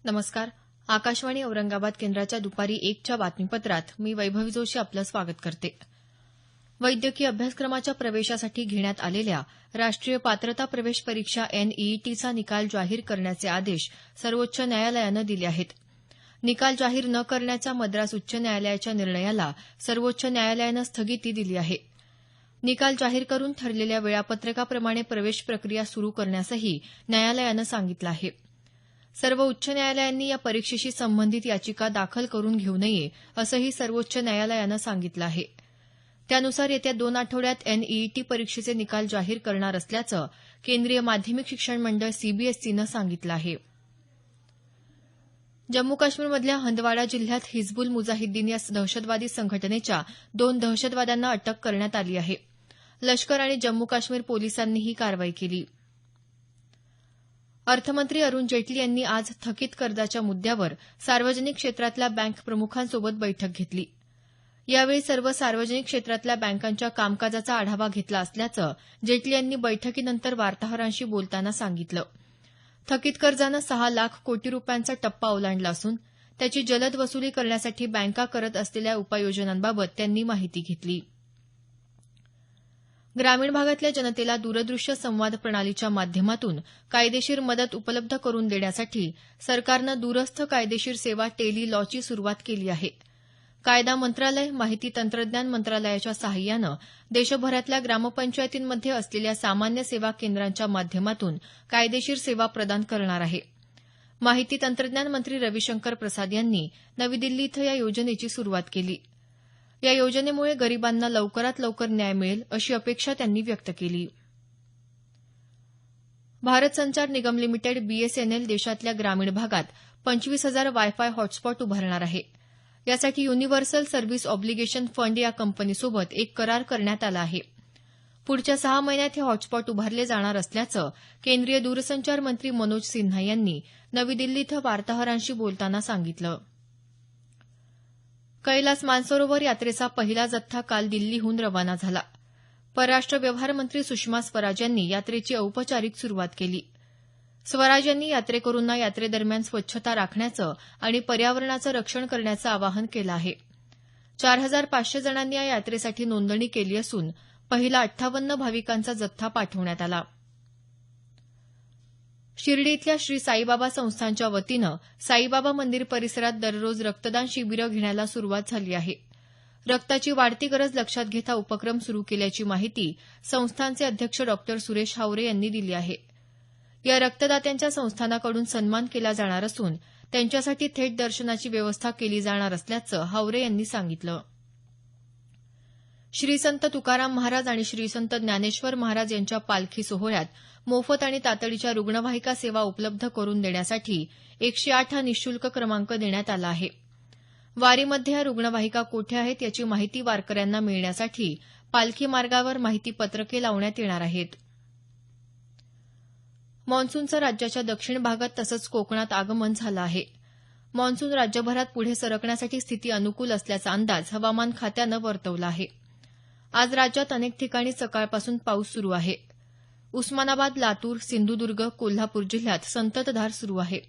नमस्कार. आकाशवाणी औरंगाबाद केंद्राच्या दुपारी 1च्या बातमीपत्रात मी वैभवी जोशी आपलं स्वागत करते. वैद्यकीय अभ्यासक्रमाच्या प्रवेशासाठी घेण्यात आलेल्या राष्ट्रीय पात्रता प्रवेश परीक्षा NEETचा निकाल जाहीर करण्याचे आदेश सर्वोच्च न्यायालयानं दिले आहेत. निकाल जाहीर न करण्याच्या मद्रास उच्च न्यायालयाच्या निर्णयाला सर्वोच्च न्यायालयानं स्थगिती दिली आहे. निकाल जाहीर करून ठरलेल्या वेळापत्रकाप्रमाणे प्रवेश प्रक्रिया सुरू करण्यासही न्यायालयानं सांगितलं आहे. सर्व उच्च न्यायालयांनी या परीक्षेशी संबंधित याचिका दाखल करून घेऊ नये असंही सर्वोच्च न्यायालयानं सांगितलं आहे. त्यानुसार येत्या 2 आठवड्यात NEET परीक्षेचे निकाल जाहीर करणार असल्याचं केंद्रीय माध्यमिक शिक्षण मंडळ CBSEनं सांगितलं आहे. जम्मू काश्मीरमधल्या हंदवाडा जिल्ह्यात हिजबुल मुजाहिद्दीन या दहशतवादी संघटनेच्या 2 दहशतवाद्यांना अटक करण्यात आली आहे. लष्कर आणि जम्मू काश्मीर पोलिसांनी ही कारवाई केली. अर्थमंत्री अरुण जेटली यांनी आज थकीत कर्जाच्या मुद्द्यावर सार्वजनिक क्षेत्रातल्या बँक प्रमुखांसोबत बैठक घेतली. यावेळी सर्व सार्वजनिक क्षेत्रातल्या बँकांच्या कामकाजाचा आढावा घेतला असल्याचं जेटली यांनी बैठकीनंतर वार्ताहरांशी बोलताना सांगितलं. थकीत कर्जानं 6 लाख कोटी रुपयांचा टप्पा ओलांडला असून त्याची जलद वसुली करण्यासाठी बँका करत असलेल्या उपाययोजनांबाबत त्यांनी माहिती घेतली. ग्रामीण भागातल्या जनतेला दूरदृश्य संवाद प्रणालीच्या माध्यमातून कायदेशीर मदत उपलब्ध करून देण्यासाठी सरकारनं दूरस्थ कायदेशीर सेवा टेली लॉची सुरुवात केली आहे. कायदा मंत्रालय, माहिती तंत्रज्ञान मंत्रालयाच्या सहाय्यानं देशभरातल्या ग्रामपंचायतींमध्ये असलेल्या सामान्य सेवा केंद्रांच्या माध्यमातून कायदेशीर सेवा प्रदान करणार आहे. माहिती तंत्रज्ञान मंत्री रविशंकर प्रसाद यांनी नवी दिल्ली इथं या योजनेची सुरुवात केली. या योजनेमुळे गरिबांना लवकरात लवकर न्याय मिळेल अशी अपेक्षा त्यांनी व्यक्त केली. भारत संचार निगम लिमिटेड BSNL देशातल्या ग्रामीण भागात 25,000 वायफाय हॉटस्पॉट उभारणार आहे. यासाठी युनिव्हर्सल सर्व्हिस ऑब्लिगेशन फंड या कंपनीसोबत एक करार करण्यात आला आहे. पुढच्या 6 महिन्यात हे हॉटस्पॉट उभारले जाणार असल्याचं केंद्रीय दूरसंचार मंत्री मनोज सिन्हा यांनी नवी दिल्ली इथं वार्ताहरांशी बोलताना सांगितलं. कैलास मानसरोवर यात्रेचा पहिला जत्था काल दिल्लीहून रवाना झाला. परराष्ट्र व्यवहार मंत्री सुषमा स्वराज यांनी यात्रेची औपचारिक सुरुवात केली. स्वराज यांनी यात्रेकरूंना यात्रेदरम्यान स्वच्छता राखण्याचं आणि पर्यावरणाचं रक्षण करण्याचं आवाहन केलं आहे. 4,500 जणांनी या यात्रेसाठी नोंदणी केली असून पहिला 58 भाविकांचा जत्था पाठवण्यात आला. शिर्डी इथल्या श्री साईबाबा संस्थानच्या वतीनं साईबाबा मंदिर परिसरात दररोज रक्तदान शिबिरं घेण्याला सुरुवात झाली आहे. रक्ताची वाढती गरज लक्षात घेता उपक्रम सुरू केल्याची माहिती संस्थानचे अध्यक्ष डॉ. सुरेश हावरे यांनी दिली आहे. या रक्तदात्यांच्या संस्थानाकडून सन्मान केला जाणार असून त्यांच्यासाठी थेट दर्शनाची व्यवस्था केली जाणार असल्याचं हावरे यांनी सांगितलं. श्री संत तुकाराम महाराज आणि श्री संत ज्ञानेश्वर महाराज यांच्या पालखी सोहळ्यात मोफत आणि तातडीच्या रुग्णवाहिका सेवा उपलब्ध करून देण्यासाठी 108 हा निःशुल्क क्रमांक देण्यात आला आहे. वारीमध्ये या रुग्णवाहिका कोठे आहेत याची माहिती वारकऱ्यांना मिळण्यासाठी पालखी मार्गावर माहिती पत्रके लावण्यात येणार आहेत. मान्सूनचं राज्याच्या दक्षिण भागात तसंच कोकणात आगमन झालं आहे. मान्सून राज्यभरात पुढे सरकण्यासाठी स्थिती अनुकूल असल्याचा अंदाज हवामान खात्यानं वर्तवला आहे. आज राज्यात अनेक ठिकाणी सकाळपासून पाऊस सुरू आहे. उस्मानाबाद, लातूर, सिंधुदुर्ग, कोल्हापूर जिल्ह्यात संततधार सुरू आहे.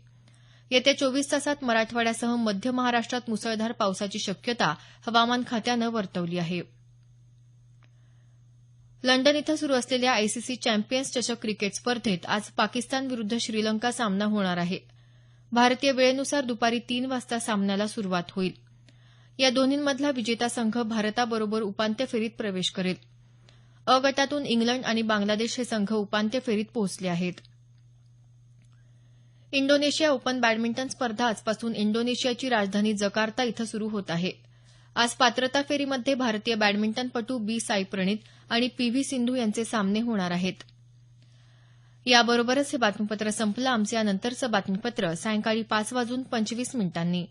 येत्या 24 तासात मराठवाड्यासह मध्य महाराष्ट्रात मुसळधार पावसाची शक्यता हवामान खात्यानं वर्तवली आहे. लंडन इथं सुरू असलेल्या ICC चॅम्पियन्स चषक क्रिकेट स्पर्धेत आज पाकिस्तान विरुद्ध श्रीलंका सामना होणार आहे. भारतीय वेळेनुसार दुपारी 3 वाजता सामन्याला सुरुवात होईल. या दोन्हींमधला विजेता संघ भारताबरोबर उपांत्य फेरीत प्रवेश करेल. अ गटातून इंग्लंड आणि बांगलादेश हे संघ उपांत्य फेरीत पोहोचले आहेत. इंडोनेशिया ओपन बॅडमिंटन स्पर्धा आजपासून इंडोनेशियाची राजधानी जकार्ता इथं सुरू होत आहे. आज पात्रता फेरीमध्ये भारतीय बॅडमिंटनपटू बी साई प्रणीत आणि PV सिंधू यांचे सामने होणार आहेत. याबरोबरच हे बातमीपत्र संपलं. आमचं यानंतरचं बातमीपत्र सायंकाळी 5:25 मिनिटांनी.